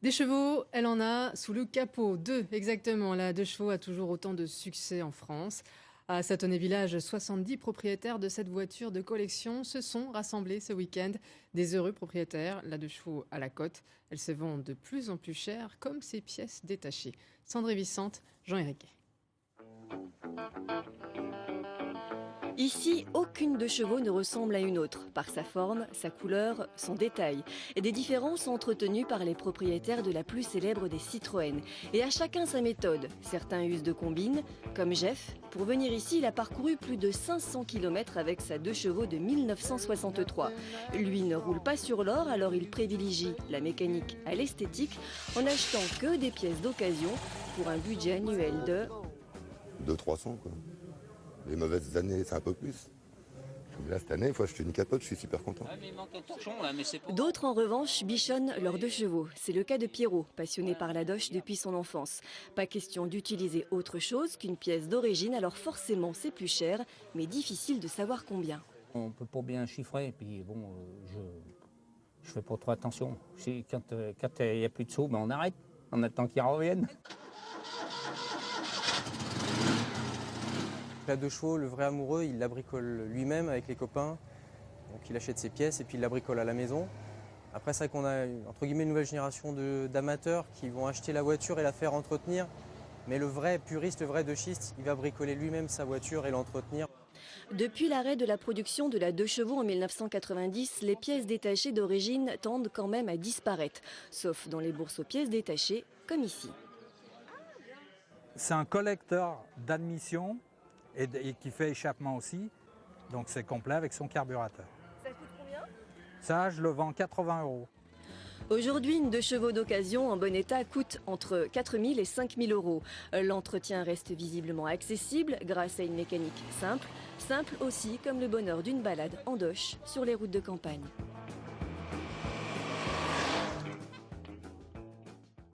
Des chevaux, elle en a sous le capot. Deux, exactement. La deux chevaux a toujours autant de succès en France. À Satonnet-Village, 70 propriétaires de cette voiture de collection se sont rassemblés ce week-end. Des heureux propriétaires, la deux chevaux à la cote. Elle se vend de plus en plus cher, comme ses pièces détachées. Sandrine Vicente, Jean-Éric. Ici, aucune de chevaux ne ressemble à une autre, par sa forme, sa couleur, son détail. Et des différences sont entretenues par les propriétaires de la plus célèbre des Citroën. Et à chacun sa méthode. Certains usent de combines, comme Jeff. Pour venir ici, il a parcouru plus de 500 km avec sa deux chevaux de 1963. Lui ne roule pas sur l'or, alors il privilégie la mécanique à l'esthétique en achetant que des pièces d'occasion pour un budget annuel de 200-300 quoi. Les mauvaises années, c'est un peu plus. Mais là, cette année, il faut acheter une capote, je suis super content. D'autres, en revanche, bichonnent leurs deux chevaux. C'est le cas de Pierrot, passionné par la doche depuis son enfance. Pas question d'utiliser autre chose qu'une pièce d'origine, alors forcément c'est plus cher, mais difficile de savoir combien. On peut pas bien chiffrer, puis bon, je fais pas trop attention. Quand il n'y a plus de sous, ben on arrête, on attend qu'ils reviennent. La deux chevaux, le vrai amoureux, il la bricole lui-même avec les copains. Donc il achète ses pièces et puis il la bricole à la maison. Après, c'est vrai qu'on a entre guillemets une nouvelle génération d'amateurs qui vont acheter la voiture et la faire entretenir. Mais le vrai puriste, le vrai deux schiste, il va bricoler lui-même sa voiture et l'entretenir. Depuis l'arrêt de la production de la deux chevaux en 1990, les pièces détachées d'origine tendent quand même à disparaître. Sauf dans les bourses aux pièces détachées, comme ici. C'est un collecteur d'admission et qui fait échappement aussi. Donc c'est complet avec son carburateur. Ça coûte combien ? Ça, je le vends 80 €. Aujourd'hui, une deux chevaux d'occasion en bon état coûte entre 4 000 et 5 000 euros. L'entretien reste visiblement accessible grâce à une mécanique simple. Simple aussi comme le bonheur d'une balade en doche sur les routes de campagne.